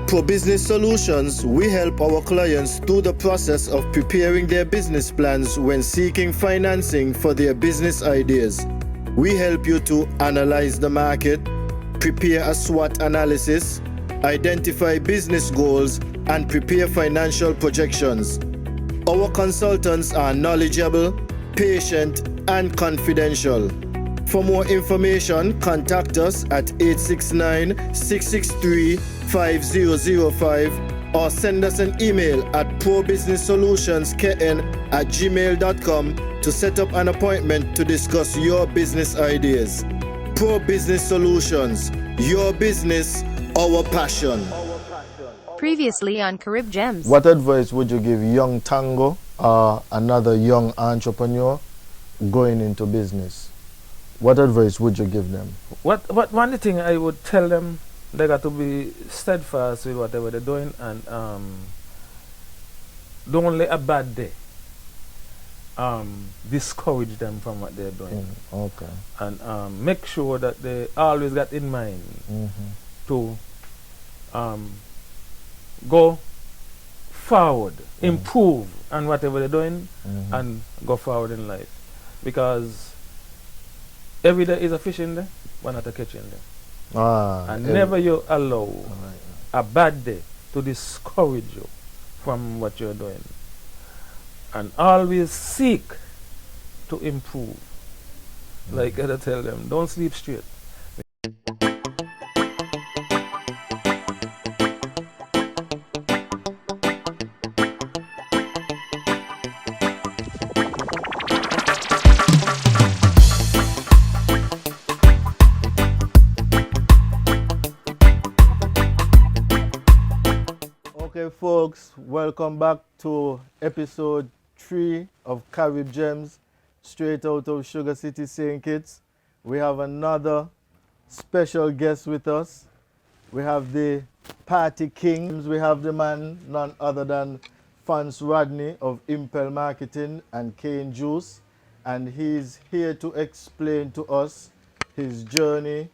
Pro Business Solutions, we help our clients through the process of preparing their business plans when seeking financing for their business ideas. We help you to analyze the market, prepare a SWOT analysis, identify business goals, and prepare financial projections. Our consultants are knowledgeable, patient, and confidential. For more information, contact us at 869-663-5005 or send us an email at probusinesssolutionskn@gmail.com to set up an appointment to discuss your business ideas. Pro Business Solutions, your business, our passion. Previously on Carib Gems. What advice would you give young Tango or another young entrepreneur going into business? What advice would you give them? One thing I would tell them, they got to be steadfast with whatever they're doing and don't let a bad day discourage them from what they're doing. Okay. And make sure that they always got in mind to go forward, improve on whatever they're doing and go forward in life. Because every day is a fishing day, but not a catching day. And never you allow a bad day to discourage you from what you're doing. And always seek to improve. Like I tell them, don't sleep straight. Okay, folks, welcome back to episode 3 of Carib Gems, straight out of Sugar City, St. Kitts. We have another special guest with us. We have the party kings. We have the man, none other than Phonse Rodney of Impel Marketing and Cane Juice. And he's here to explain to us his journey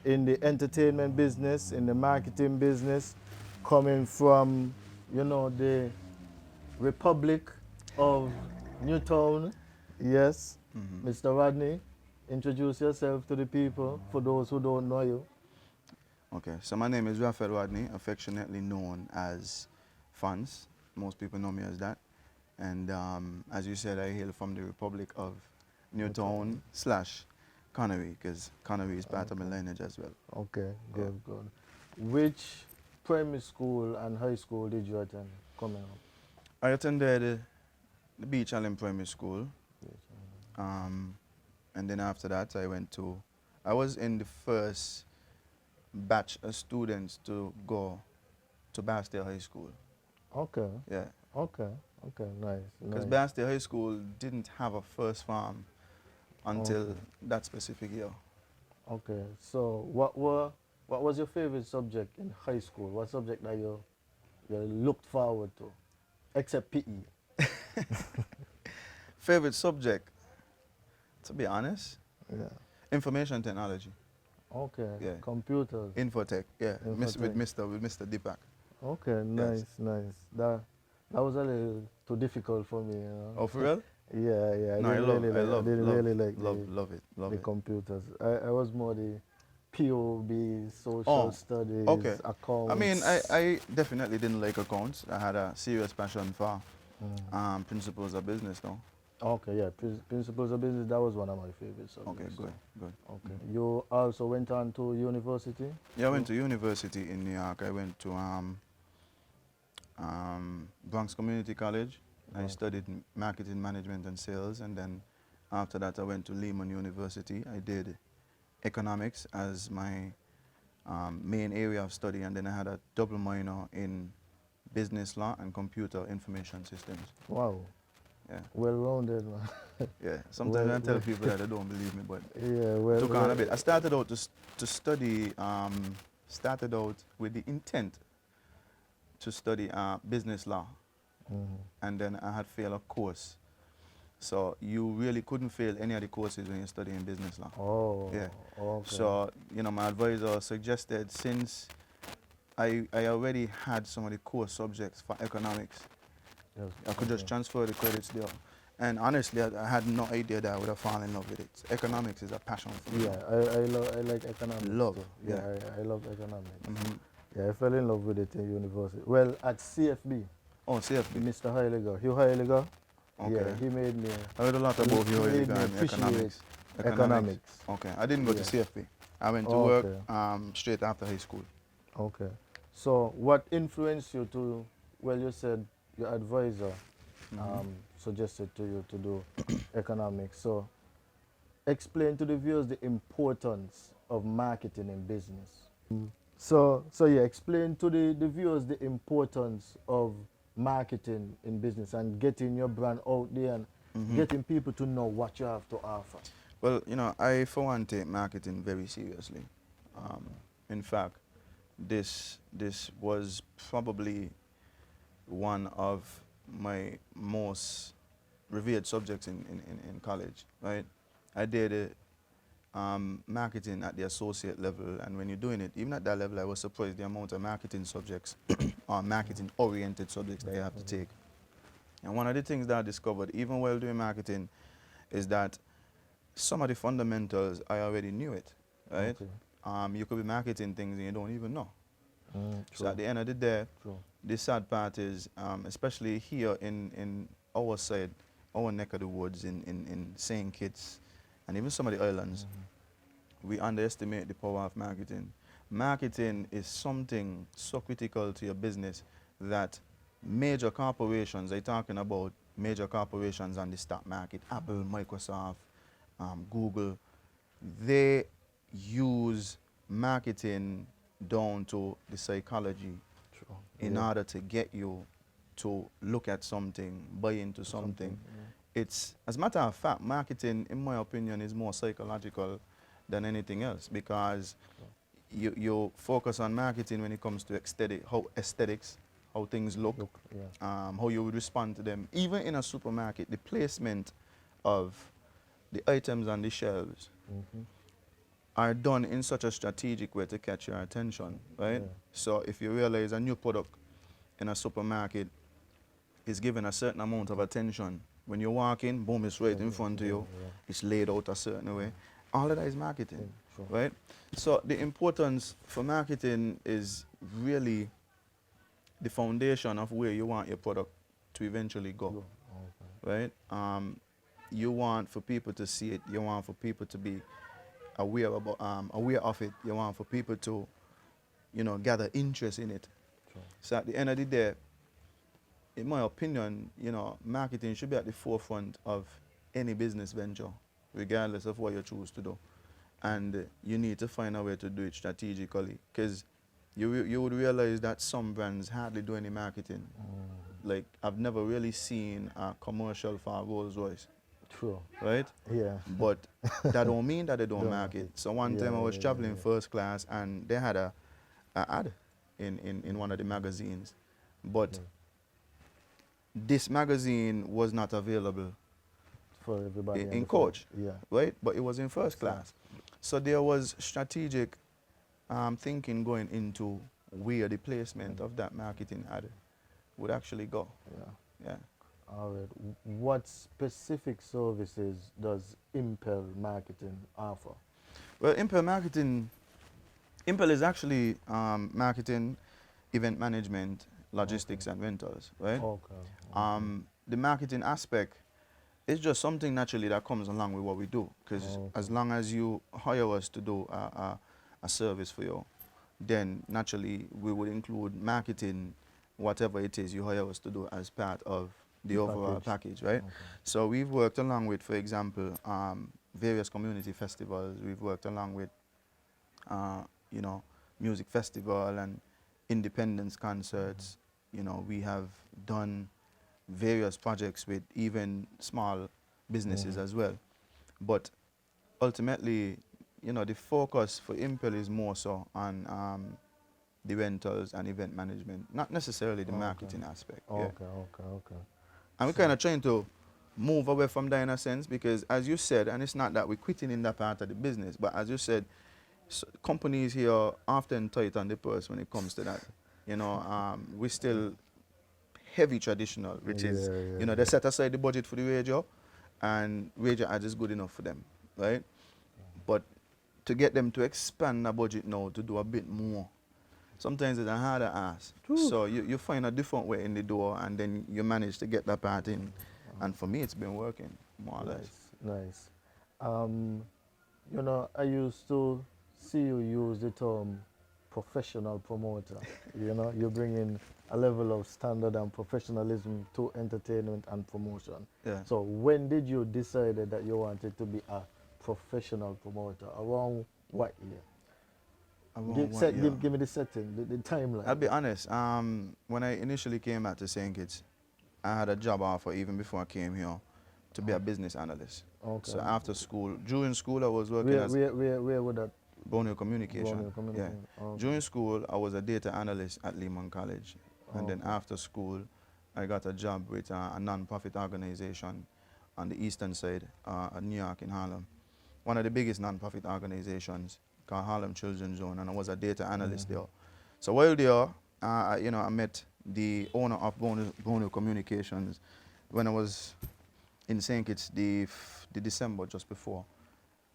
in the entertainment business, in the marketing business, coming from, the Republic of Newtown. Yes, Mr. Rodney, introduce yourself to the people for those who don't know you. Okay, so my name is Raphael Rodney, affectionately known as Phonse. Most people know me as that. And as you said, I hail from the Republic of Newtown / Connery, because Connery is part of my lineage as well. Okay, good, good. Which primary school and high school did you attend coming up? I attended the Beach Island Primary School. And then after that, I was in the first batch of students to go to Bastille High School. Okay. Yeah. Okay, nice. Because Bastille High School didn't have a first farm until that specific year. Okay, so what was your favorite subject in high school? What subject that you looked forward to, except PE? Favorite subject, to be honest? Yeah. Information technology. Okay. Yeah. Computers. Infotech, yeah. Infotech. With Mr. Deepak. Okay, nice, nice. That was a little too difficult for me. Oh, for real? Yeah. No, I love it. Love the computers. I was more the POB, social studies, accounts. I mean, I definitely didn't like accounts. I had a serious passion for principles of business, though. Okay, yeah, principles of business, that was one of my favorite subjects. Okay, good. Okay. You also went on to university? Yeah, I went to university in New York. I went to Bronx Community College. I studied marketing management and sales, and then after that I went to Lehman University. I did economics as my main area of study, and then I had a double minor in business law and computer information systems. Wow. Yeah. Well-rounded, man. Yeah. Sometimes I tell people that they don't believe me, but yeah, took on a bit. I started out to study, started out with the intent to study business law. And then I had failed a course. So you really couldn't fail any of the courses when you're studying business law. Oh, yeah. Okay. So, my advisor suggested, since I already had some of the core subjects for economics. Yes. I could just transfer the credits there. And honestly, I had no idea that I would have fallen in love with it. Economics is a passion for me. Yeah, I like economics Love, too. yeah. I love economics. Hmm. Yeah, I fell in love with it in university. Well, at CFB, Oh, CFB. Mr. Heiliger, Hugh Heiliger, Okay. yeah, he made me, I heard a lot he about you made me and appreciate economics. economics. Okay. I didn't go to Yeah. CFB. I went to Oh, work okay. straight after high school. Okay. So what influenced you to, well, you said your advisor suggested to you to do economics. So explain to the viewers the importance of marketing in business. So yeah, explain to the viewers the importance of marketing in business and getting your brand out there and getting people to know what you have to offer. Well, you know, I for one take marketing very seriously. In fact, this was probably one of my most revered subjects in college, right? I did marketing at the associate level, and when you're doing it, even at that level, I was surprised the amount of marketing subjects or marketing-oriented subjects that you have to take. And one of the things that I discovered, even while doing marketing, is that some of the fundamentals, I already knew it, right? Okay. You could be marketing things and you don't even know. So True. at the end of the day, True. the sad part is, especially here in our side, our neck of the woods in St. Kitts, and even some of the islands, we underestimate the power of marketing. Marketing is something so critical to your business that major corporations, I'm talking about major corporations on the stock market, Apple, Microsoft, Google, they use marketing down to the psychology True. in order to get you to look at something, buy into something. It's, as a matter of fact, marketing, in my opinion, is more psychological than anything else, because you focus on marketing when it comes to aesthetics, how things look, how you would respond to them. Even in a supermarket, the placement of the items on the shelves are done in such a strategic way to catch your attention, right? Yeah. So if you realize a new product in a supermarket is given a certain amount of attention, when you walk in, boom, it's right in front of you. It's laid out a certain way. All of that is marketing, Sure. right? So the importance for marketing is really the foundation of where you want your product to eventually go, right? You want for people to see it. You want for people to be aware of it. You want for people to, you know, gather interest in it. Sure. So at the end of the day, in my opinion, you know, marketing should be at the forefront of any business venture, regardless of what you choose to do. And you need to find a way to do it strategically, because you would realize that some brands hardly do any marketing. Like, I've never really seen a commercial for Rolls Royce. True. Right? Yeah. But that don't mean that they don't Don't market. market. So one time I was traveling first class, and they had a ad in one of the magazines. But this magazine was not available For everybody. in coach, Yeah. right? But it was in first class. So there was strategic thinking going into where the placement of that marketing ad would actually go. Yeah. Yeah. All right. What specific services does Impel Marketing offer? Well, Impel is actually marketing, event management, logistics, and rentals, right? Okay. The marketing aspect is just something naturally that comes along with what we do, because as long as you hire us to do a service for you, then naturally we would include marketing, whatever it is you hire us to do, as part of the overall package, right? So we've worked along with, for example, various community festivals. We've worked along with, you know, music festival and independence concerts. You know, we have done various projects with even small businesses as well. But ultimately, you know, the focus for Impel is more so on the rentals and event management, not necessarily the marketing aspect. Okay. And we're kind of trying to move away from that in a sense, because as you said, and it's not that we're quitting in that part of the business, but as you said, companies here are often tight on the purse when it comes to that. You know, we still heavy traditional, which is, Yeah, you know, they set aside the budget for the radio, and radio ads is good enough for them, right? But to get them to expand the budget now to do a bit more, sometimes it's a harder ask. So you find a different way in the door, and then you manage to get that part in. And for me, it's been working, more or less. Nice. You know, I used to see you use the term professional promoter. You know, you bring in a level of standard and professionalism to entertainment and promotion. Yeah. So when did you decide that you wanted to be a professional promoter? Around what year? Give me the setting, the timeline. I'll be honest. When I initially came out to St. Kitts, I had a job offer even before I came here to be a business analyst. Okay. So after school, during school, I was working as where would that? Borneo Communication. Borneo Communication. Yeah. Okay. During school, I was a data analyst at Lehman College, and then after school, I got a job with a non-profit organization on the eastern side of New York in Harlem. One of the biggest non-profit organizations called Harlem Children's Zone, and I was a data analyst there. So while there, you know, I met the owner of Borneo Communications when I was in St. Kitts the December just before.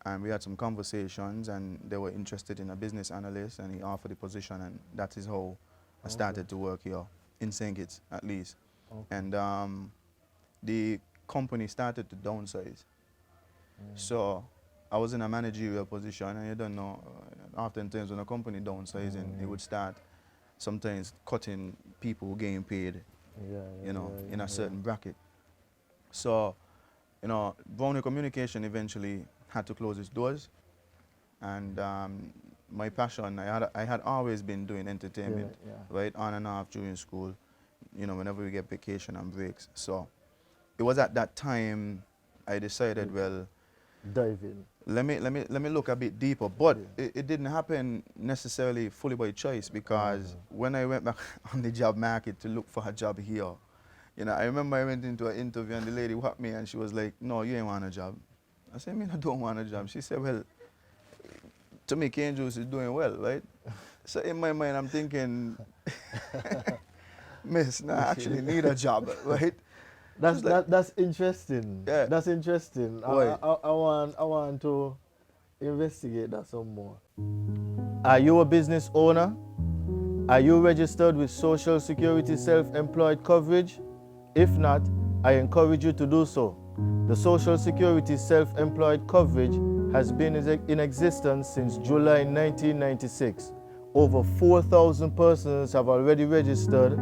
And we had some conversations, and they were interested in a business analyst, and he offered the position, and that is how I started to work here in St. Kitts, at least. And the company started to downsize. So I was in a managerial position, and you don't know, oftentimes when a company downsizing, it would start sometimes cutting people who getting paid, you know, in a certain bracket. So, you know, Rodney Communication eventually had to close its doors, and my passion, I had always been doing entertainment, right, on and off during school, you know, whenever we get vacation and breaks. So it was at that time I decided, well, dive in. Let me look a bit deeper, but it didn't happen necessarily fully by choice, because when I went back on the job market to look for a job here, you know, I remember I went into an interview and the lady whacked me and she was like, "No, you ain't want a job." I said, "I don't want a job." She said, "Well, to me, Cane Juice is doing well, right?" So in my mind, I'm thinking, "Miss, nah, I actually need a job, right?" That's interesting. Yeah. That's interesting. I want to investigate that some more. Are you a business owner? Are you registered with Social Security self-employed coverage? If not, I encourage you to do so. The Social Security self-employed coverage has been in existence since July 1996. Over 4,000 persons have already registered.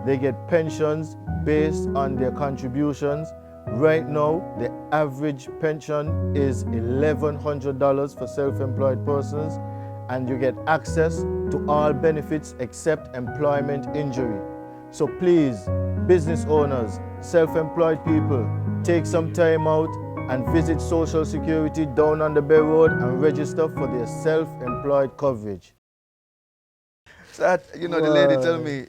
They get pensions based on their contributions. Right now, the average pension is $1,100 for self-employed persons, and you get access to all benefits except employment injury. So please, business owners, self-employed people, take some time out and visit Social Security down on the Bay Road and register for their self-employed coverage. So that, you know, the lady tell me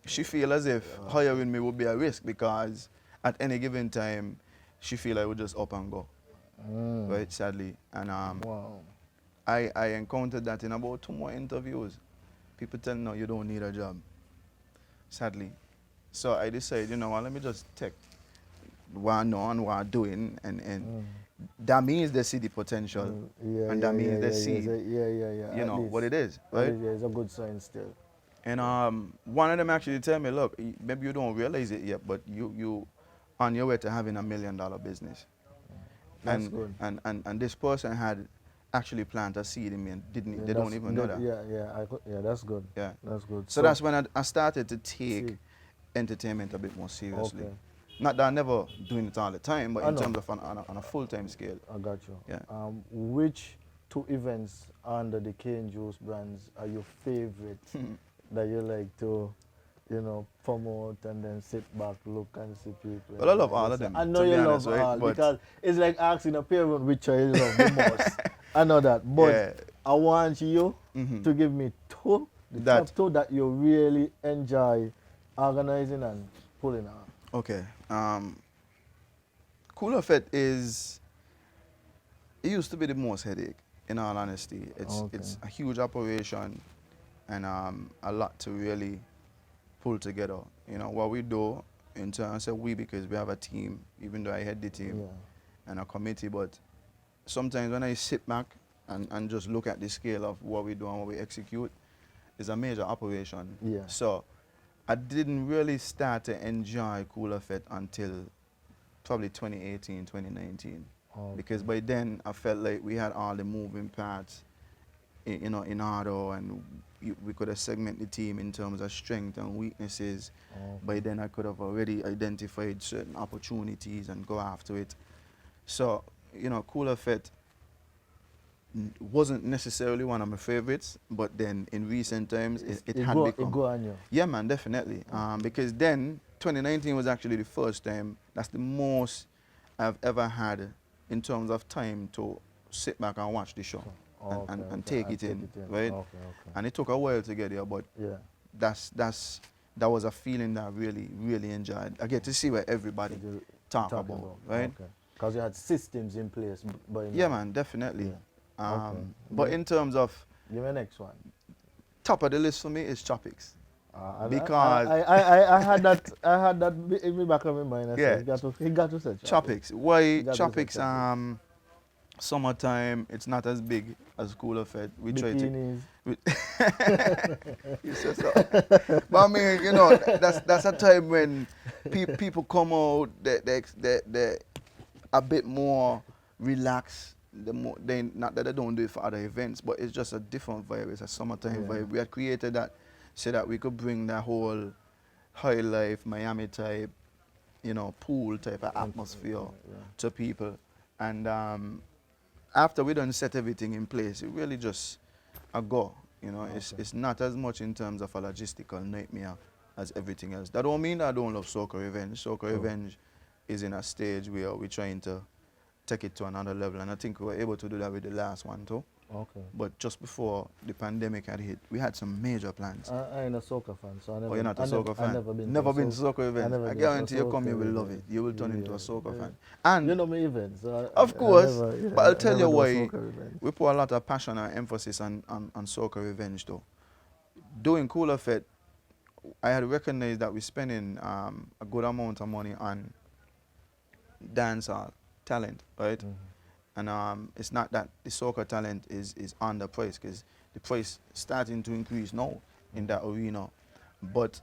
she feel as if hiring me would be a risk, because at any given time she feel I would just up and go, right, sadly. And I encountered that in about 2 more interviews. People tell me, "No, you don't need a job," sadly. So I decided, you know what, let me just take what I know and what I'm doing, and that means they see the potential, and that means they see, you know, what it is, right? Yeah, it's a good sign still. And one of them actually tell me, "Look, maybe you don't realize it yet, but you on your way to having $1 million business." That's good. And this person had actually planted a seed in me, and they don't even know that. Yeah, that's good. Yeah. That's good. So that's when I started to take entertainment a bit more seriously. Okay. Not that I'm never doing it all the time, but I in know. terms of on a full-time scale. I got you. Yeah. Which 2 events under the Cane Juice brands are your favorite that you like to, you know, promote and then sit back, look and see people? Well, I love all of them. I know to you be love honest, right? all, But because it's like asking a parent which I love the most. I know that, but yeah. I want you to give me 2, top 2 that you really enjoy organizing and pulling out. Okay. Cooler Fete it used to be the most headache. in all honesty. It's a huge operation and a lot to really pull together. You know, what we do in terms of we, because we have a team, even though I head the team and a committee, but sometimes when I sit back and just look at the scale of what we do and what we execute, it's a major operation. Yeah. So I didn't really start to enjoy Cooler Fit until probably 2018, 2019. Because by then I felt like we had all the moving parts, you know, in order, and we could have segmented the team in terms of strength and weaknesses. By then I could have already identified certain opportunities and go after it. So, you know, Cooler Fit wasn't necessarily one of my favorites, but then in recent times it had become. It go on you. Yeah, man, definitely. Because then 2019 was actually the first time, that's the most I've ever had in terms of time to sit back and watch the show and take it in, right? And it took a while to get there, but that was a feeling that I really enjoyed. I get to see what everybody talk about, right? Because you had systems in place. Yeah, man, definitely. But in terms of... Give me the next one. Top of the list for me is Tropics. Because I had that in the back of my mind. I said, he got to say Tropics. Why Tropics? Summertime, it's not as big as Cooler Fit. We try to. But I mean, you know, that's a time when people come out. They're a bit more relaxed. Not that they don't do it for other events, but it's just a different vibe. It's a summertime vibe. We had created that so that we could bring that whole high life, Miami type, you know, pool type of atmosphere to people. And after we done set everything in place, it really just a go. You know, it's not as much in terms of a logistical nightmare as everything else. That don't mean that I don't love Soca Revenge. Soca Revenge is in a stage where we're trying to take it to another level, and I think we were able to do that with the last one too. But just before the pandemic had hit, we had some major plans. I ain't a Soca fan, so I never. Oh, you're not a Soca fan? Never been to Soca events. I guarantee you come here, will love it. You will turn into a Soca fan. And you know my events. Of course, but I'll tell you why we put a lot of passion and emphasis on Soca Revenge though. Doing Cooler Fit, I had recognized that we're spending a good amount of money on dancehall talent, right? And it's not that the Soca talent is underpriced, because the price starting to increase now in that arena. But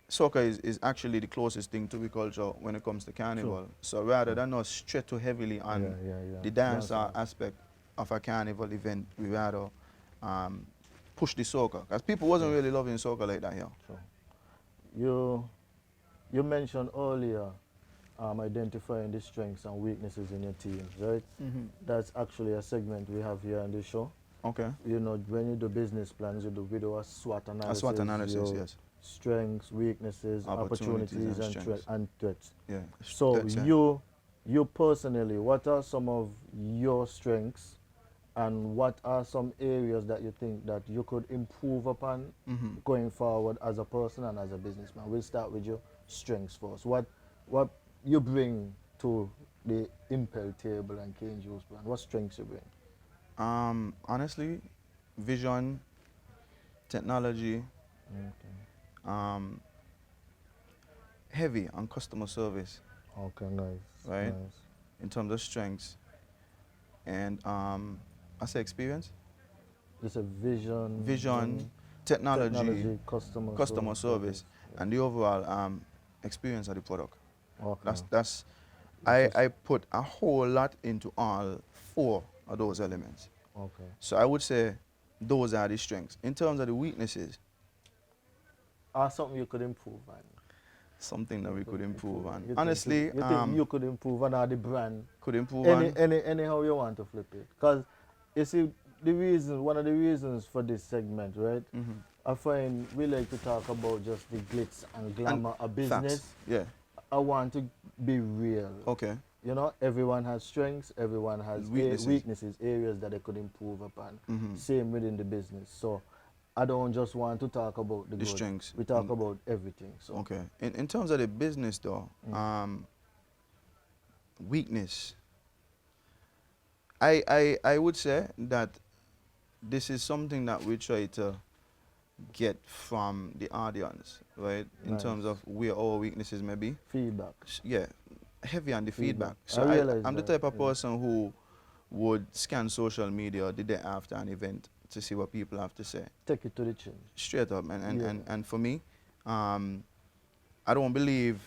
Soca is actually the closest thing to the culture when it comes to carnival. So rather than us stretch too heavily on the dancehall aspect of a carnival event, we rather push the Soca, because people wasn't really loving Soca like that here. You mentioned earlier identifying the strengths and weaknesses in your teams, right? That's actually a segment we have here on the show. Okay. You know, when you do business plans, you do a SWOT analysis. A SWOT analysis, yes. Strengths, weaknesses, opportunities and threats. Yeah. So you personally, what are some of your strengths, and what are some areas that you think that you could improve upon going forward as a person and as a businessman? We'll start with your strengths first. What you bring to the Impel table and Cane Juice brand? What strengths you bring? Honestly, vision, technology, heavy on customer service. Okay, nice. Right? Nice. In terms of strengths. And I say experience. It's a vision, technology, customer service, and the overall experience of the product. Okay. I put a whole lot into all 4 of those elements. Okay. So I would say those are the strengths. In terms of the weaknesses, something you could improve on. Something that we could improve on. You Honestly, you think you could improve on, or the brand could improve on. Anyhow you want to flip it. Because you see, one of the reasons for this segment, right? I find we like to talk about just the glitz and glamour of business. Facts. Yeah. I want to be real. Okay. You know, everyone has strengths, everyone has weaknesses, areas that they could improve upon. Same within the business. So I don't just want to talk about the good. Strengths. We talk about everything. So. Okay. In terms of the business though, weakness, I would say that this is something that we try to get from the audience, right? In Nice. terms of where our weaknesses may be. Feedback. Yeah, heavy on the feedback. Feedback. So I realize I'm the that, type of yeah. person who would scan social media the day after an event to see what people have to say. Take it to the chin. Straight up. Yeah. And for me, I don't believe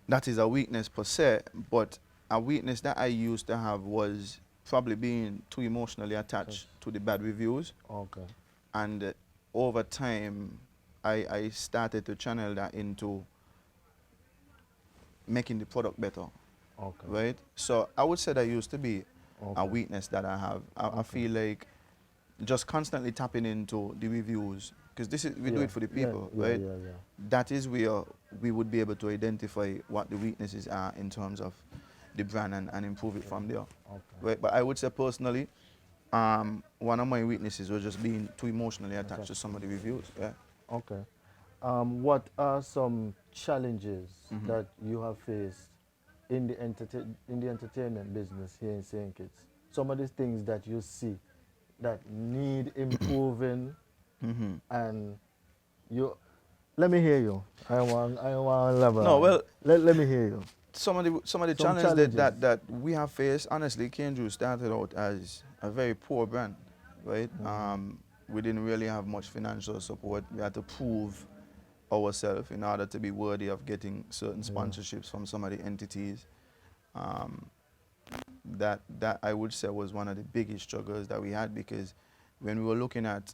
that is a weakness per se, but a weakness that I used to have was probably being too emotionally attached to the bad reviews. Okay. And over time, I started to channel that into making the product better, Okay. right? So I would say that used to be a Okay. weakness that I have. I feel like just constantly tapping into the reviews, because we do Yeah, it for the yeah, people, yeah, right? yeah. That is where we would be able to identify what the weaknesses are in terms of the brand and improve it from there. Okay. Right? But I would say personally, one of my weaknesses was just being too emotionally attached to some of the reviews. Yeah. Okay. What are some challenges that you have faced in the entertainment business here in St. Kitts? Some of the things that you see that need improving, and you. Let me hear you. I want elaborate. No, well, let me hear you. some of the Some challenges challenges. that we have faced, honestly, Kenju started out as a very poor brand, right? We didn't really have much financial support. We had to prove ourselves in order to be worthy of getting certain sponsorships from some of the entities. That I would say was one of the biggest struggles that we had, because when we were looking at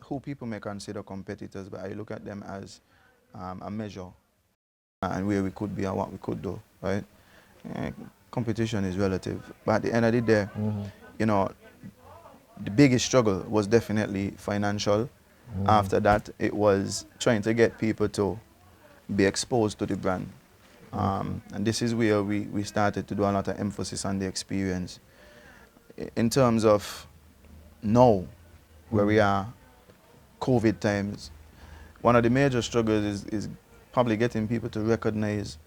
who people may consider competitors, but I look at them as a measure and where we could be and what we could do, right? Competition is relative, but at the end of the day, you know, the biggest struggle was definitely financial. After that, it was trying to get people to be exposed to the brand. And this is where we started to do a lot of emphasis on the experience. In terms of now, where we are, COVID times, one of the major struggles is probably getting people to recognize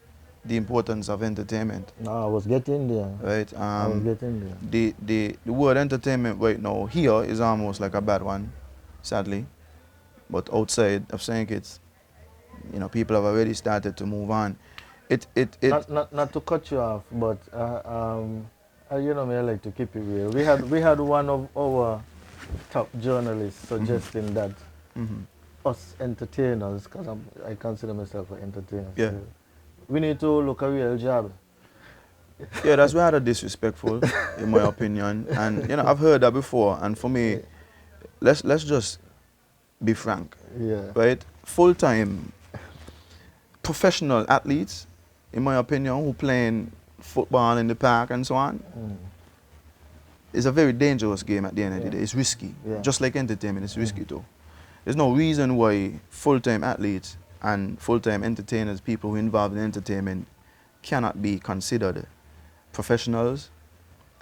the importance of entertainment. No, I was getting there. Right? I was getting there. The word entertainment right now here is almost like a bad one, sadly. But outside of St. Kitts, you know, people have already started to move on. Not to cut you off, but you know me, I like to keep it real. We had one of our top journalists suggesting that us entertainers, because I consider myself an entertainer, Yeah. so we need to look a real job. Yeah, that's rather disrespectful, in my opinion. And you know, I've heard that before. And for me, let's just be frank, Yeah. right? Full-time professional athletes, in my opinion, who playing football in the park and so on, is a very dangerous game at the end of the day. It's risky. Yeah. Just like entertainment, it's risky too. There's no reason why full-time athletes and full-time entertainers, people who are involved in entertainment, cannot be considered professionals,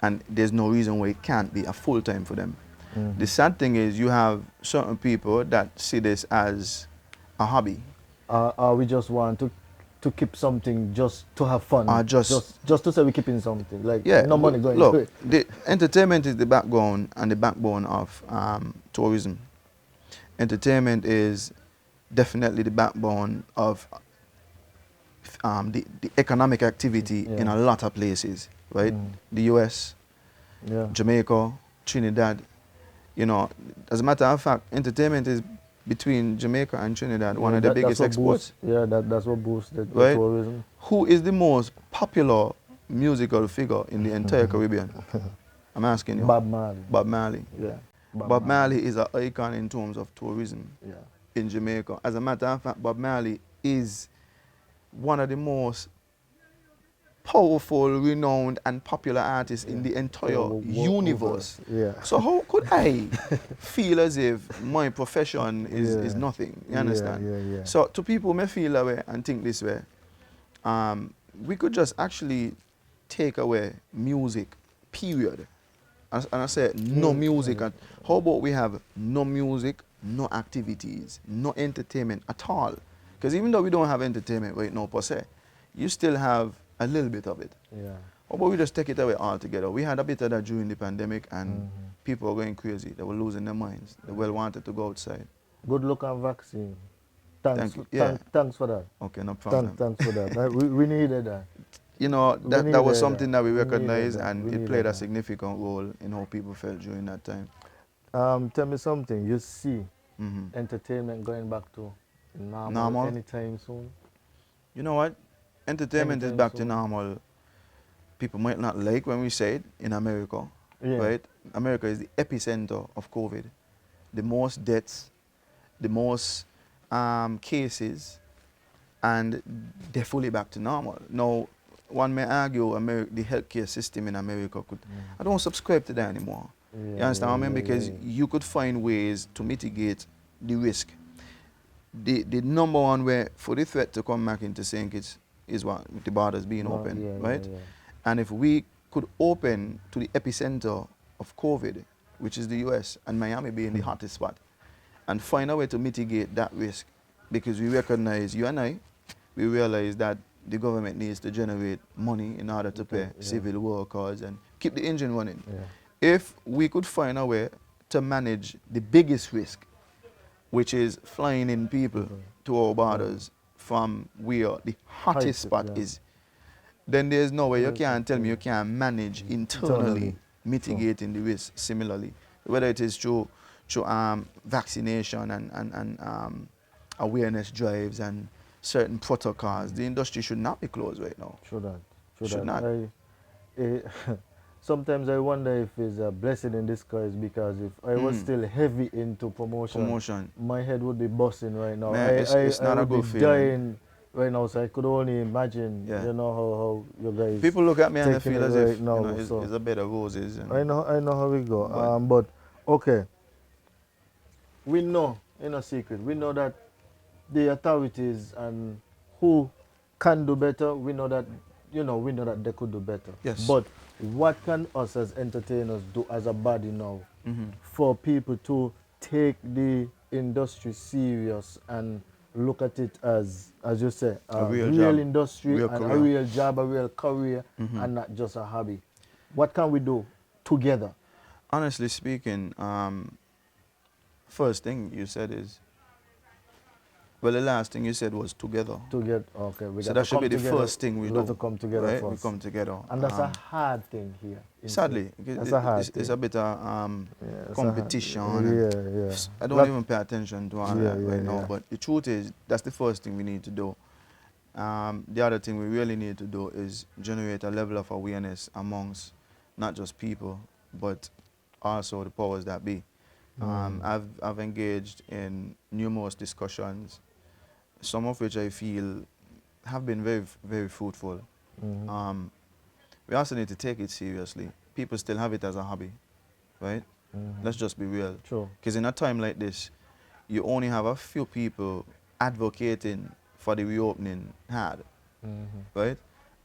and there's no reason why it can't be a full-time for them. The sad thing is you have certain people that see this as a hobby. We just want to keep something just to have fun. Just to say we're keeping something. Like, yeah, no money going look, to it. the entertainment is the backbone and the backbone of tourism. Entertainment is definitely the backbone of the economic activity in a lot of places, right? The US, Jamaica, Trinidad. You know, as a matter of fact, entertainment is between Jamaica and Trinidad one of the biggest exports. That's what boosts the Right? tourism. Who is the most popular musical figure in the entire Caribbean? I'm asking you. Bob Marley. Bob Marley. Yeah. Bob Marley is an icon in terms of tourism Yeah. in Jamaica. As a matter of fact, Bob Marley is one of the most powerful, renowned, and popular artists in the entire universe. Yeah. So how could I feel as if my profession is nothing? You understand? Yeah. So to people who may feel that way and think this way, we could just actually take away music, period. And I say no music. How about we have no music, no activities, no entertainment at all? Because even though we don't have entertainment right now per se, you still have a little bit of it. Yeah. How about we just take it away altogether? We had a bit of that during the pandemic, and people were going crazy. They were losing their minds. They well wanted to go outside. Good luck on vaccine. Thanks, Thank you. Yeah. thanks for that. Okay, no problem. Thanks for that. we needed that. You know, We that was needed something that we We needed recognized, that. and We it needed played a that. significant role in how people felt during that time. Tell me something. You see hmm entertainment going back to normal, Normal? anytime soon? You know what? Entertainment is Anytime back to soon. normal. People might not like when we say it in America, Yeah. right? America is the epicenter of COVID. The most deaths, the most cases, and they're fully back to normal. Now, one may argue the healthcare system in America could. I don't subscribe to that anymore. Yeah, You understand what I mean? yeah, Because yeah. you could find ways to mitigate the risk. The number one way for the threat to come back into St. Kitts is what? The borders being No, open, yeah, right? yeah. And if we could open to the epicenter of COVID, which is the US, and Miami being the hottest spot, and find a way to mitigate that risk, because we recognize, you and I, we realize that the government needs to generate money in order to pay civil workers and keep the engine running. Yeah. If we could find a way to manage the biggest risk, which is flying in people to our borders from where the hottest spot yeah. is, then there's no way you can't tell me you can't manage internally Internally. mitigating the risk similarly, whether it is through vaccination and awareness drives and certain protocols. The industry should not be closed right now. Should not. Sometimes I wonder if it's a blessing in disguise, because if I was still heavy into promotion, my head would be busting right now. Man, it's not I a would good be feeling. dying right now, so I could only imagine, Yeah. you know, how you guys. People look at me and they taking feel it as right if now, you know, so it's a bed of roses. And I know how we go. But- But okay, we know, in a secret, we know that the authorities and who can do better, we know that they could do better. Yes. But what can us as entertainers do as a body now for people to take the industry serious and look at it as you say, a real real job, industry real and a career. real job, a real career, and not just a hobby? What can we do together? Honestly speaking, first thing you said is, well, the last thing you said was together. Okay, we So got that to should come be the together. first thing we do. got to come together right? first. We come together. And that's a hard thing here. Sadly, That's a hard it's thing. a bit of Yeah, it's a hard- competition. and Yeah. I don't Lot- even pay attention to all Yeah, that yeah, right now. yeah. But the truth is, that's the first thing we need to do. The other thing we really need to do is generate a level of awareness amongst not just people, but also the powers that be. I've engaged in numerous discussions, some of which I feel have been very, very fruitful. We also need to take it seriously. People still have it as a hobby, right? Let's just be real. True. Because in a time like this, you only have a few people advocating for the reopening hard, right?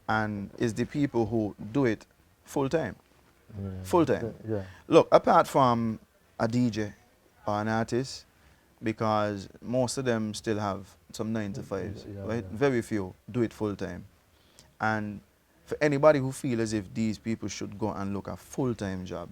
And it's the people who do it full time. Full time. Yeah. Look, apart from a DJ or an artist, because most of them still have some 9 to 5s, Yeah, right? yeah. Very few do it full time. And for anybody who feels as if these people should go and look a full-time job,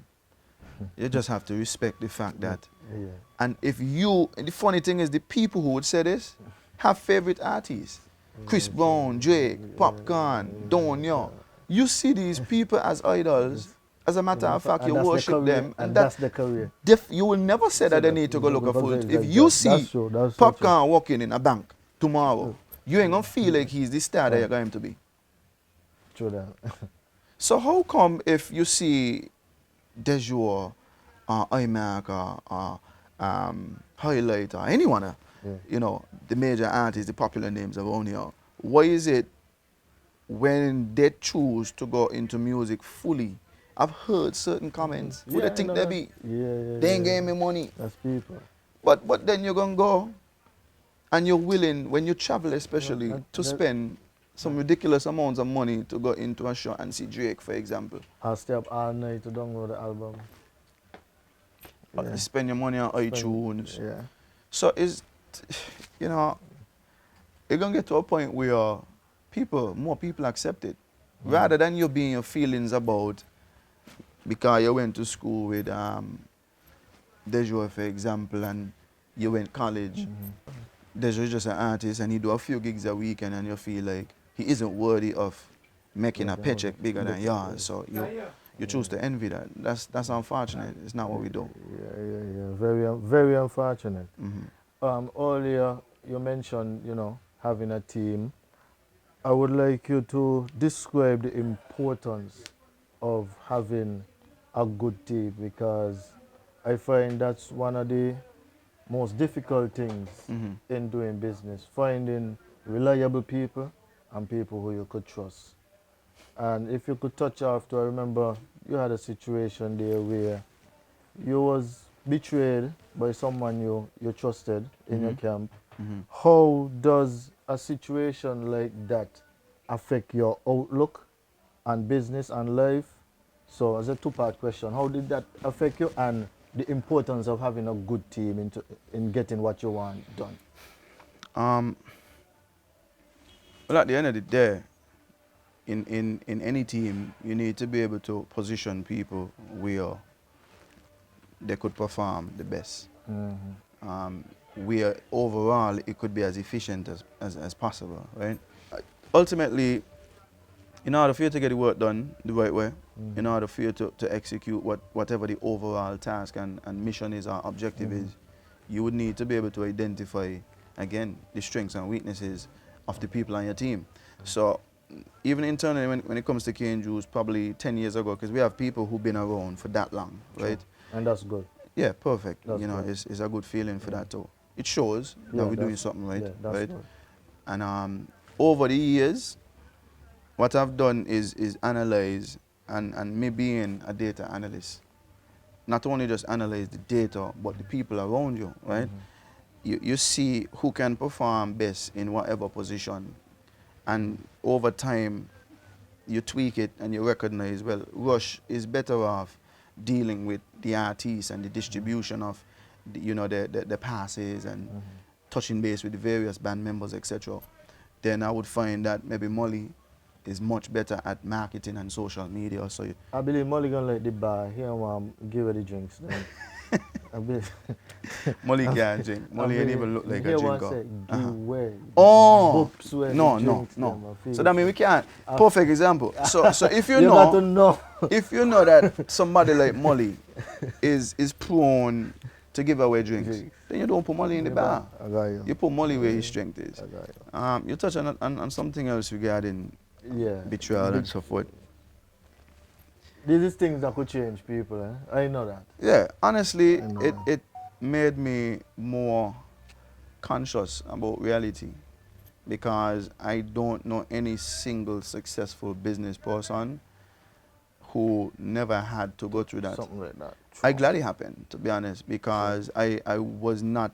you just have to respect the fact that. Yeah. And the funny thing is, the people who would say this have favorite artists. Chris Brown, Drake, Popcorn, Don Yo. You see these people as idols. As a matter of fact, And you that's the worship career, them. and that's the career. You will never say that they need to go look a full. Because If you see that's true, that's so Popcorn walking in a bank tomorrow, you ain't gonna feel like he's the star that you're going to be. True that. So how come if you see Dejour or iMac or Highlight or anyone, you know, the major artists, the popular names around here, why is it when they choose to go into music fully, I've heard certain comments, who they think they be? They ain't giving me money. That's people. But then you're gonna go and you're willing, when you travel especially, to spend some ridiculous amounts of money to go into a show and see Drake, for example. I'll stay up all night to download the album. Spend your money on iTunes. Yeah. So it's, you're gonna get to a point where more people accept it. Rather than you being your feelings about, because you went to school with Dejo, for example, and you went college. Dejo is just an artist and he do a few gigs a week and you feel like he isn't worthy of making a paycheck bigger than yours. So you choose to envy that. That's unfortunate. It's not what we do. Yeah. Very unfortunate. Earlier you mentioned, having a team. I would like you to describe the importance of having a good team, because I find that's one of the most difficult things in doing business, finding reliable people and people who you could trust. And if you could touch after, I remember you had a situation there where you was betrayed by someone you trusted in your camp. How does a situation like that affect your outlook on business and life? So as a two-part question, how did that affect you, and the importance of having a good team in getting what you want done? Well, at the end of the day, in any team, you need to be able to position people where they could perform the best. Where overall it could be as efficient as possible, right? Ultimately, in order for you to get the work done the right way, in order for you to execute whatever the overall task and mission is or objective is, you would need to be able to identify, again, the strengths and weaknesses of the people on your team. So even internally, when it comes to K&Juice, probably 10 years ago, because we have people who've been around for that long, right? And that's good. Yeah, perfect. That's good. It's a good feeling for that too. It shows that we're doing something right, that's right? good. And over the years, what I've done is analyze, and me being a data analyst, not only just analyze the data, but the people around you, right? You see who can perform best in whatever position, and over time, you tweak it and you recognize, well, Rush is better off dealing with the artists and the distribution of the passes and touching base with the various band members, etc. Then I would find that maybe Molly is much better at marketing and social media. So I believe Molly gonna like the bar. He give her the drinks. I believe. Molly can't drink. Molly ain't even look like a drinker. Say, give away. Oh, Boops where no. the drinks them, So that means we can't. Perfect example. So if you got to know. if you know that somebody like Molly is prone to give away drinks, then you don't put Molly in the bar. I got you. You put Molly where his strength is. I got you. You touch on something else regarding Yeah. betrayal and so forth. These is things that could change people, I know that. Yeah, honestly, I know it made me more conscious about reality, because I don't know any single successful business person who never had to go through that. Something like that. I'm glad it happened, to be honest, because I was not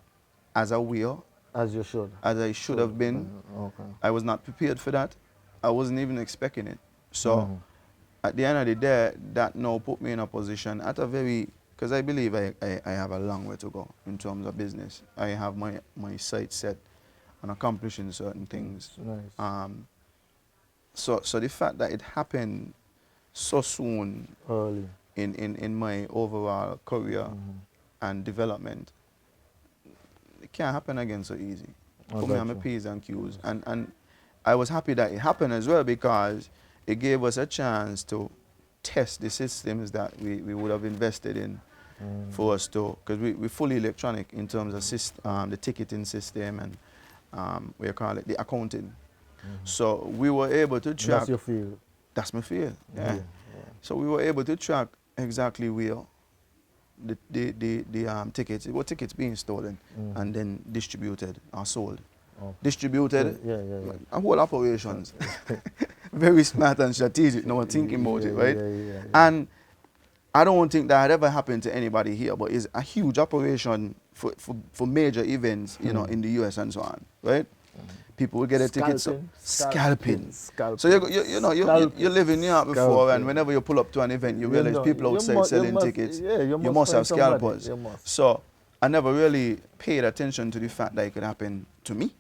as aware As you should. as I should have been. Okay. I was not prepared for that. I wasn't even expecting it. So at the end of the day, that now put me in a position at a very, because I believe I have a long way to go in terms of business. I have my sights set on accomplishing certain things. Nice. So the fact that it happened so soon Early. in my overall career and development, it can't happen again so easy. I For me, got I'm a you. P's and Q's. And I was happy that it happened as well, because it gave us a chance to test the systems that we would have invested in for us to, because we're fully electronic in terms of the ticketing system and we call it the accounting. So we were able to track. That's your field. That's my field. Yeah. Yeah. So we were able to track exactly where the tickets, what tickets being stolen and then distributed or sold. Okay. Distributed, Yeah. a whole operations. Very smart and strategic, no one thinking about it, right? Yeah. And I don't think that had ever happened to anybody here, but it's a huge operation for major events, in the US and so on, right? People will get a ticket. Scalping. So you live in New York before, and whenever you pull up to an event, you realize people outside selling tickets. Yeah, you must have scalpers. You must. So I never really paid attention to the fact that it could happen to me,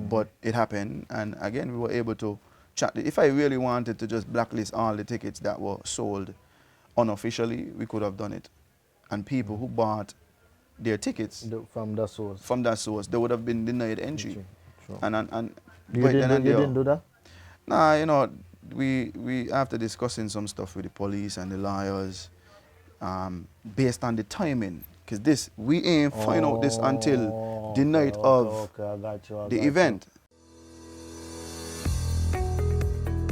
but it happened, and again we were able to if I really wanted to just blacklist all the tickets that were sold unofficially, we could have done it. And people who bought their tickets From the source. they would have been denied entry. True. And You didn't do that? Nah, you know, we after discussing some stuff with the police and the lawyers, based on the timing, because we ain't find out this until the night of I got you, the event.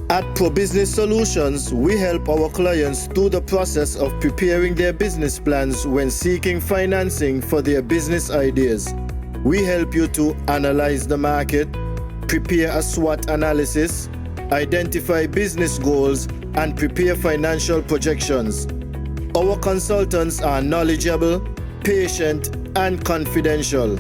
At Pro Business Solutions, we help our clients through the process of preparing their business plans when seeking financing for their business ideas. We help you to analyze the market, prepare a SWOT analysis, identify business goals, and prepare financial projections. Our consultants are knowledgeable, patient, and confidential.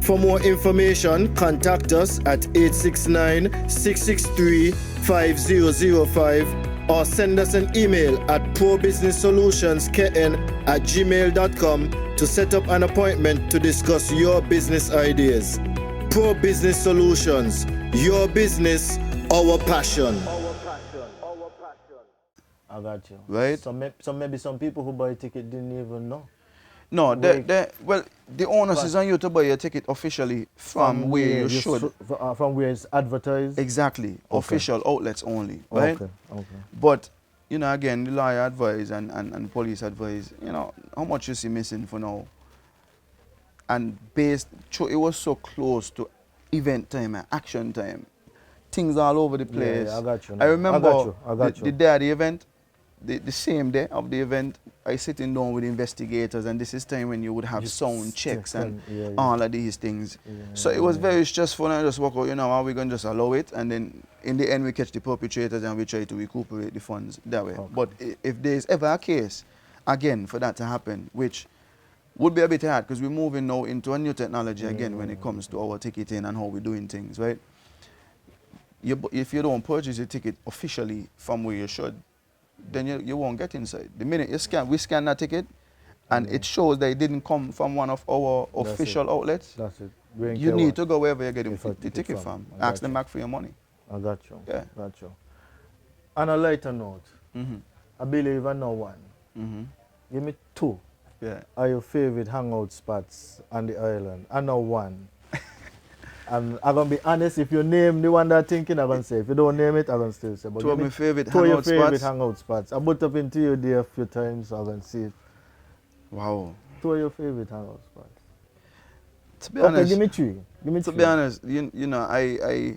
For more information, contact us at 869-663-5005 or send us an email at probusinesssolutionskn@gmail.com to set up an appointment to discuss your business ideas. Pro Business Solutions, your business, our passion. I got you. Right? So maybe some people who buy a ticket didn't even know. No, well, the onus is on you to buy your ticket officially from where you should. From where it's advertised? Exactly. Okay. Official outlets only, right? Okay. But, you know, again, the lawyer advise and police advise, you know, how much you see missing for now. And it was so close to event time and action time. Things all over the place. Yeah, I got you. I remember I got you. the day of the event, the same day of the event, I sitting down with investigators, and this is time when you would have sound checks and all of these things. So it was very stressful, and I just walk out, you know, are we going to just allow it? And then in the end, we catch the perpetrators and we try to recuperate the funds that way. Okay. But if there's ever a case, again, for that to happen, which would be a bit hard because we're moving now into a new technology again when it comes to our ticketing and how we're doing things, right? If you don't purchase a ticket officially from where you should, then you won't get inside. The minute we scan that ticket and it shows that it didn't come from one of our official outlets, that's it. You need to go wherever you're getting the ticket from. Ask them back for your money. I got you. Yeah. Got you. On a lighter note, I believe I know one. Give me two. Yeah. Are your favorite hangout spots on the island? I know one. And I'm going to be honest, if you name the one that I'm thinking, I'm going to say. If you don't name it, I'm going to still say. But Two of my favorite hangout spots. I put up into you there a few times, so I'm going to see it. Wow. Two of your favorite hangout spots. To be honest, give me three. To be honest, you know, I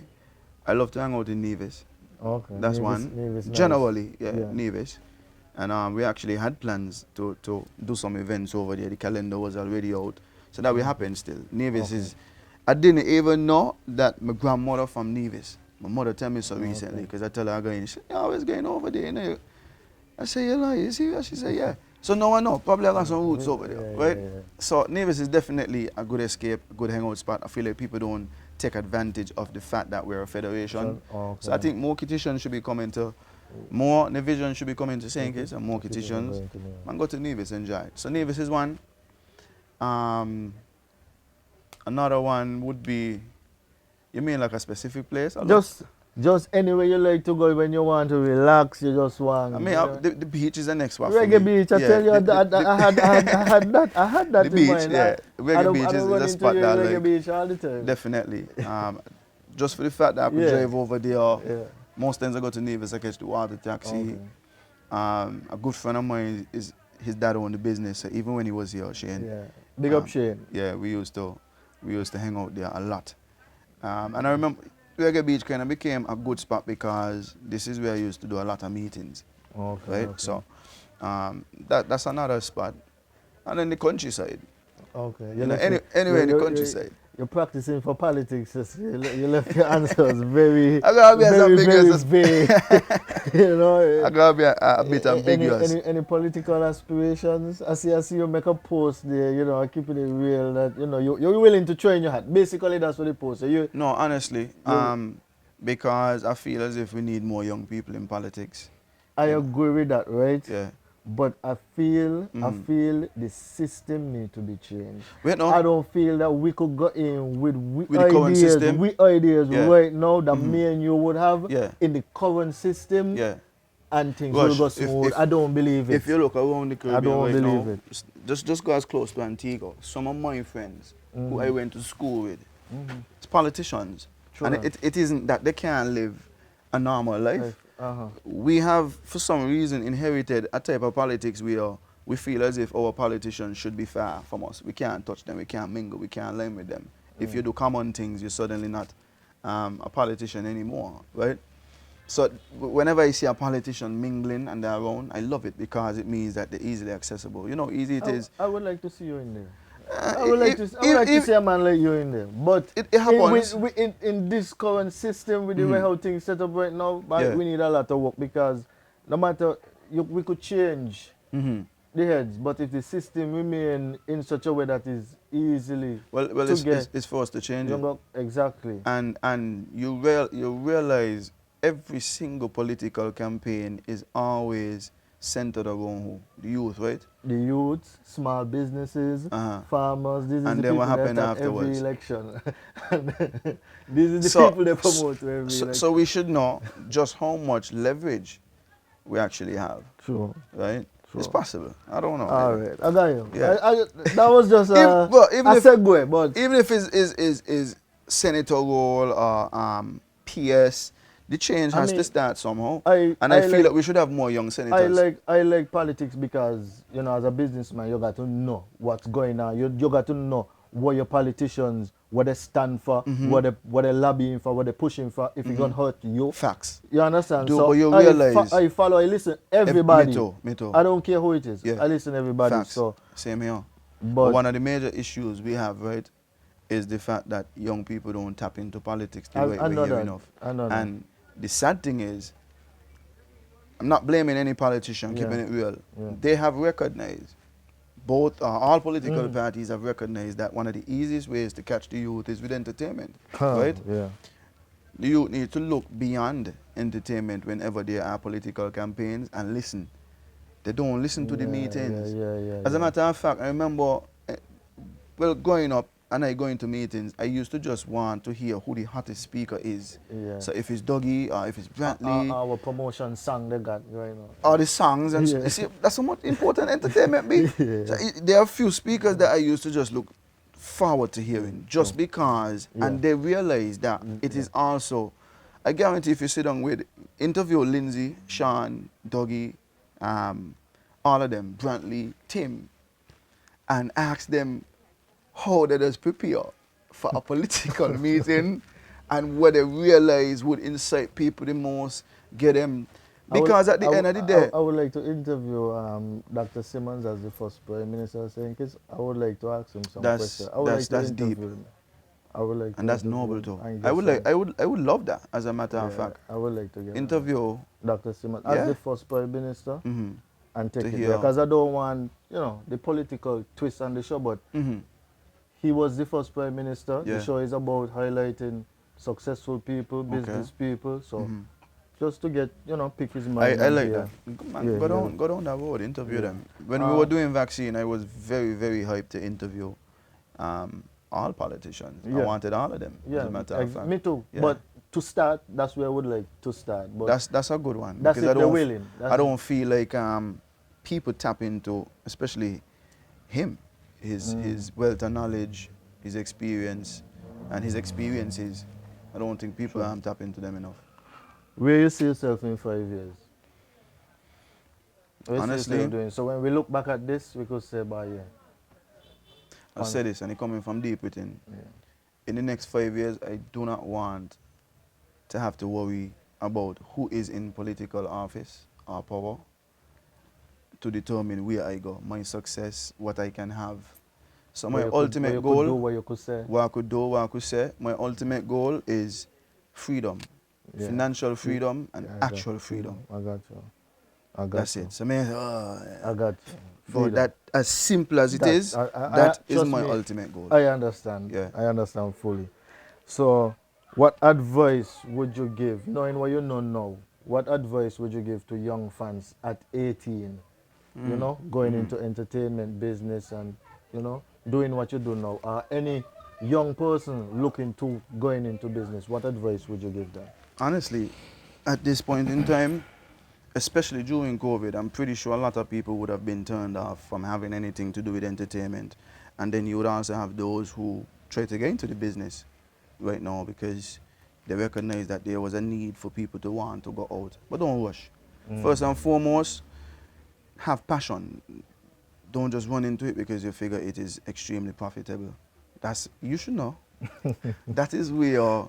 love to hang out in Nevis. Okay. That's Nevis, one. Nevis, Generally, nice. yeah, Nevis. And we actually had plans to do some events over there. The calendar was already out. So that will happen still. Nevis is... I didn't even know that my grandmother from Nevis. My mother told me so recently because I tell her I'm going. She said, "Yeah, I was going over there." You know. I say, "You lie? You serious?" She said, "Yeah." So now I know. Probably I got some roots over there, right? Yeah. So Nevis is definitely a good escape, a good hangout spot. I feel like people don't take advantage of the fact that we're a federation. So I think more Kittians should be coming to, more Nevision should be coming to St. Kitts and more Kittians. And go to Nevis and enjoy it. So Nevis is one. Another one would be, you mean like a specific place? Just anywhere you like to go when you want to relax, you just want. I mean, the beach is the next one. Reggae Beach, I tell you, I had that the beach, in mind. Yeah. Reggae Beach is a spot that I like. Reggae Beach all the time. Definitely. Just for the fact that I could drive over there. Most times I go to Nevis, I catch the water taxi. A good friend of mine, his dad owned the business, so even when he was here, Shane. Yeah. Big up Shane. Yeah, we used to hang out there a lot. And I remember Reggae Beach kind of became a good spot because this is where I used to do a lot of meetings. Okay. Right? So that's another spot. And then the countryside. Okay. Anyway, in the countryside. You're practicing for politics. You left your answers very, I gotta be very vague. You know. I gotta be a bit ambiguous. Any political aspirations? I see you make a post there, you know, keeping it real that, you know, you're willing to train your hat. Basically, that's what the post says. No, honestly, because I feel as if we need more young people in politics. I agree with that, right? Yeah. but I feel the system need to be changed. Wait, no. I don't feel that we could go in with With the current system? ideas Yeah. right now that me and you would have Yeah. in the current system, Yeah. and things Rush, will go if- smooth. if- I don't believe it. If you look around the Caribbean don't right believe now, it. just go as close to Antigua. Some of my friends who I went to school with, Mm-hmm. it's politicians. True And that. it isn't that they can't live a normal life. Uh-huh. We have, for some reason, inherited a type of politics where we feel as if our politicians should be far from us. We can't touch them, we can't mingle, we can't learn with them. If you do common things, you're suddenly not a politician anymore, right? So whenever I see a politician mingling and they're around, I love it because it means that they're easily accessible. You know how easy it is. I would like to see you in there. I If- would like to if- see a man like you in there. But It happens. in this current system, with the way how things set up right now, Yeah. we need a lot of work because no matter, we could change Mhm. the heads, but if the system remain in such a way that is easily Well, to get it's for us to change it. younger, exactly. And you realize every single political campaign is always centered around who? The youth, right? The youth, small businesses, Uh-huh. farmers, this is And the then people what happened that every afterwards? election. These are the So- people they promote to every So, election. so we should know just how much leverage we actually have, True. right? It's Sure. possible. I don't know. All right, I got you. Yeah. That was just a, even a if- segue, but Even if is senator role or PS, the change I has mean, to start somehow. I And I feel like- that we should have more young senators. I like politics because, you know, as a businessman, you got to know what's going on. You got to know what your politicians, what they stand for, what they lobbying for, what they pushing for. If it's gonna hurt you, Facts. you understand? Do- so but you I realize- I follow, I listen everybody. Me too. I don't care who it is. Yeah. I listen everybody. Facts. So, Same here. but one of the major issues we have, right, is the fact that young people don't tap into politics the way I know we're that. hearing of. I know that. And the sad thing is, I'm not blaming any politician, Yeah. keeping it real. Yeah. They have recognized, all political parties have recognized that one of the easiest ways to catch the youth is with entertainment, right? Yeah. The youth need to look beyond entertainment whenever there are political campaigns and listen. They don't listen to the meetings. Yeah. As a matter of fact, I remember, growing up and I going to meetings, I used to just want to hear who the hottest speaker is. Yeah. So if it's Dougie or if it's Brantley, Our promotion song they got right now. or the songs, and Yeah. you see, that's how much important entertainment be. Yeah. So there are a few speakers that I used to just look forward to hearing, just because, Yeah. and they realize that it is also, I guarantee if you sit down with, interview Lindsay, Sean, Dougie, all of them, Brantley, Tim, and ask them how they just prepare for a political meeting and what they realize would incite people the most, get them. Because at the end of the day, I would like to interview Dr. Simmons as the first Prime Minister of St. Kitts. I would like to ask him some questions. I would like to that's deep. interview him. I would like to And that's interview noble him too. and I get would some- like I would love that, as a matter of yeah, fact. I would like to get Interview Dr. Simmons Yeah. as the first Prime Minister mhm, and take To it hear. there. Because I don't want, you know, the political twist on the show, but mhm. he was the first Prime Minister. Yeah. The show is about highlighting successful people, business people. So Mhm. just to get, you know, pick his I mind. like and that. hear. Man, Yeah, go down that road, interview Yeah. them. When we were doing vaccine, I was very, very hyped to interview all politicians. I Yeah. wanted all of them, as Yeah, a matter of fact. me too. Yeah. But to start, that's where I would like to start. But That's a good one. That's because if they're willing. I don't feel like people tap into, especially him, his wealth of knowledge, his experience, and his experiences. I don't think people tap into them enough. where you see yourself in 5 years? Where you see Honestly- yourself doing? So when we look back at this, we could say, by yeah. I said this, and it coming from deep within. In the next 5 years, I do not want to have to worry about who is in political office or power to determine where I go, my success, what I can have. So my ultimate What you could do, goal, what you could say. what I could do, what I could say, my ultimate goal is freedom, Yeah. financial freedom and Yeah, I got actual you. freedom. I got you. I got That's you. it. So man, I got you. but Freedom. that, as simple as it That- is, I- that is trust my me, ultimate goal. I understand. Yeah. I understand fully. So, what advice would you give, knowing what you know now, what advice would you give to young fans at 18 you know, going into entertainment business and, you know, doing what you do now? Any young person looking to going into business, what advice would you give them? Honestly, at this point in time, especially during COVID, I'm pretty sure a lot of people would have been turned off from having anything to do with entertainment. And then you would also have those who try to get into the business right now because they recognize that there was a need for people to want to go out. But don't rush. First and foremost, have passion. Don't just run into it because you figure it is extremely profitable. You should know. That is where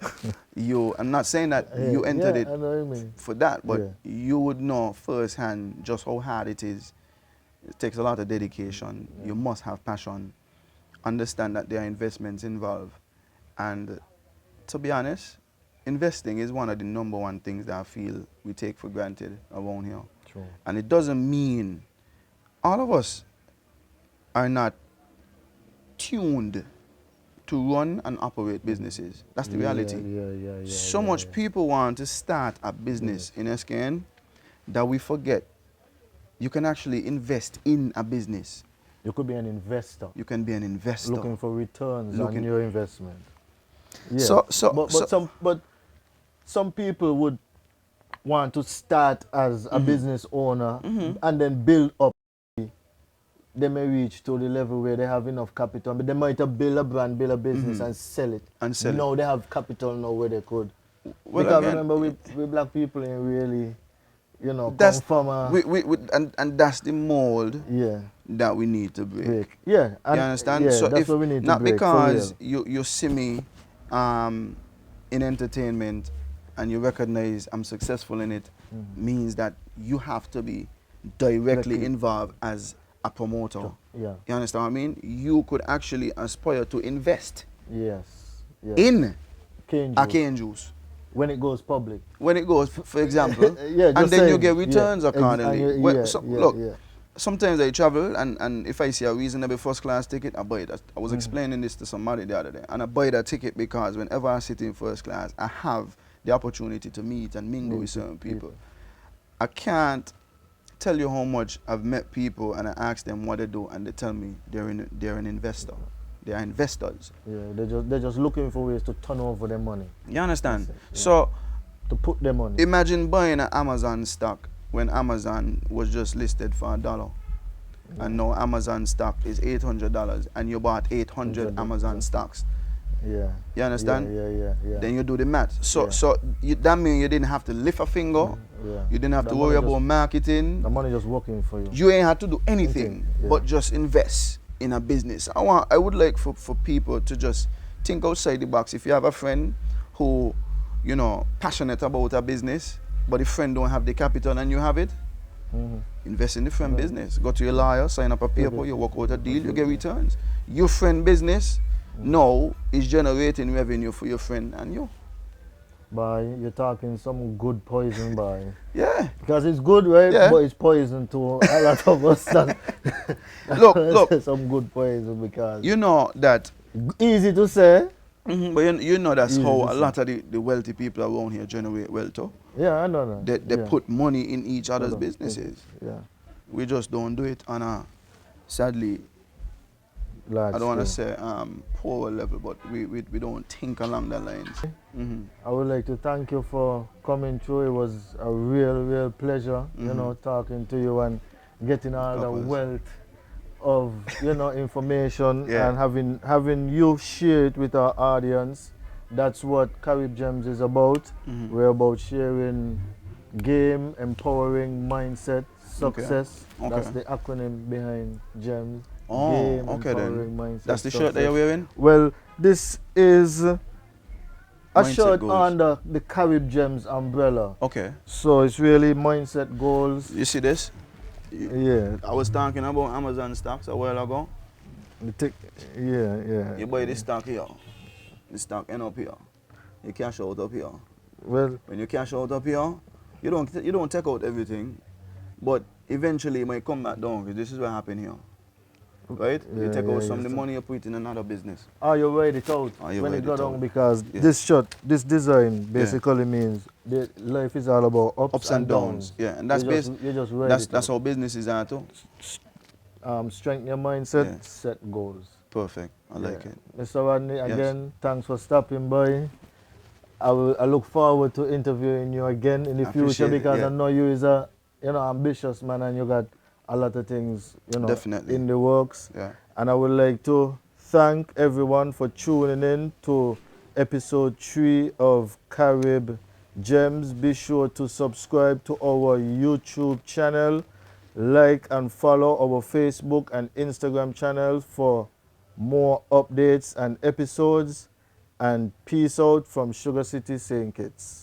I'm not saying that you entered it I know what you mean. for that, but you would know firsthand just how hard it is. It takes a lot of dedication. You must have passion. Understand that there are investments involved. And to be honest, investing is one of the #1 things that I feel we take for granted around here. True. And it doesn't mean all of us are not tuned to run and operate businesses. That's the reality. So much people want to start a business in SKN that we forget you can actually invest in a business. You could be an investor. You can be an investor. Looking for returns on your investment. Yeah. But some people would want to start as a business owner and then build up. They may reach to the level where they have enough capital, but they might have build a brand, build a business and sell it. Now they have capital now where they could. Well, because again, remember, we black people ain't really, you know, come from a... and that's the mold that we need to break. Yeah. And you understand? Yeah, so that's if, what we need to not break, because you see me in entertainment and you recognize I'm successful in it, means that you have to be directly involved as a promoter. Yeah. You understand what I mean? You could actually aspire to invest in cane juice. When it goes public. When it goes, for example, and then you get returns accordingly. Look, sometimes I travel and if I see a reasonable first class ticket, I buy it. I was explaining this to somebody the other day, and I buy that ticket because whenever I sit in first class, I have the opportunity to meet and mingle with certain people. I can't tell you how much I've met people and I ask them what they do and they tell me they're an investor. They are investors. Yeah, they're just looking for ways to turn over their money. You understand? So to put their money. Imagine buying an Amazon stock when Amazon was just listed for $1. And now Amazon stock is $800 and you bought 800 Amazon stocks. Yeah. You understand? Yeah. Then you do the math. So that means you didn't have to lift a finger. You didn't have to worry about marketing. The money just working for you. You ain't had to do anything but just invest in a business. I would like for people to just think outside the box. If you have a friend who, you know, passionate about a business, but the friend don't have the capital and you have it, invest in the friend business. Go to your lawyer, sign up a paper, you work out a deal, you get returns. Your friend business now is generating revenue for your friend and you. Boy, you're talking some good poison, boy. Yeah. Because it's good, right? Yeah. But it's poison to a lot of us. Look. Some good poison because... You know that... Easy to say. But you know that's how a lot of the wealthy people around here generate wealth too. Yeah, I know that. They put money in each other's businesses. Yeah. We just don't do it on a, sadly, Large I don't want to scale. say poor level, but we don't think along the lines. I would like to thank you for coming through. It was a real pleasure, you know, talking to you and getting all the wealth of, you know, information and having you share it with our audience. That's what Carib Gems is about. We're about sharing game, empowering mindset, success. That's the acronym behind Gems. Game, empowering mindset, that's the success. shirt that you're wearing? Well, this is a Mindset shirt goals. under the Carib Gems umbrella. Okay. So it's really mindset goals. You see this? Yeah. I was talking about Amazon stocks a while ago. You buy this stock here. The stock end up here. You cash out up here. Well, when you cash out up here, you don't take out everything, but eventually it might come back down because this is what happened here. right? You Yeah, take yeah, out some of yeah, the so- money, you put it in another business. Oh, you write it out Oh, you when write it go it down out. because Yeah. this shot, this design basically means the life is all about ups Ups and downs. downs. Yeah, and that's You just write it that's out. how businesses are too. Strengthen your mindset, Yeah. set goals. Perfect. I like Yeah. it. Mr. Rodney, Yes. again, thanks for stopping by. I look forward to interviewing you again in the I future appreciate it, because yeah. I know you is a ambitious man and you got a lot of things Definitely. in the works. Yeah. And I would like to thank everyone for tuning in to episode 3 of Carib Gems. Be sure to subscribe to our YouTube channel, like and follow our Facebook and Instagram channels for more updates and episodes. And peace out from Sugar City St. Kitts.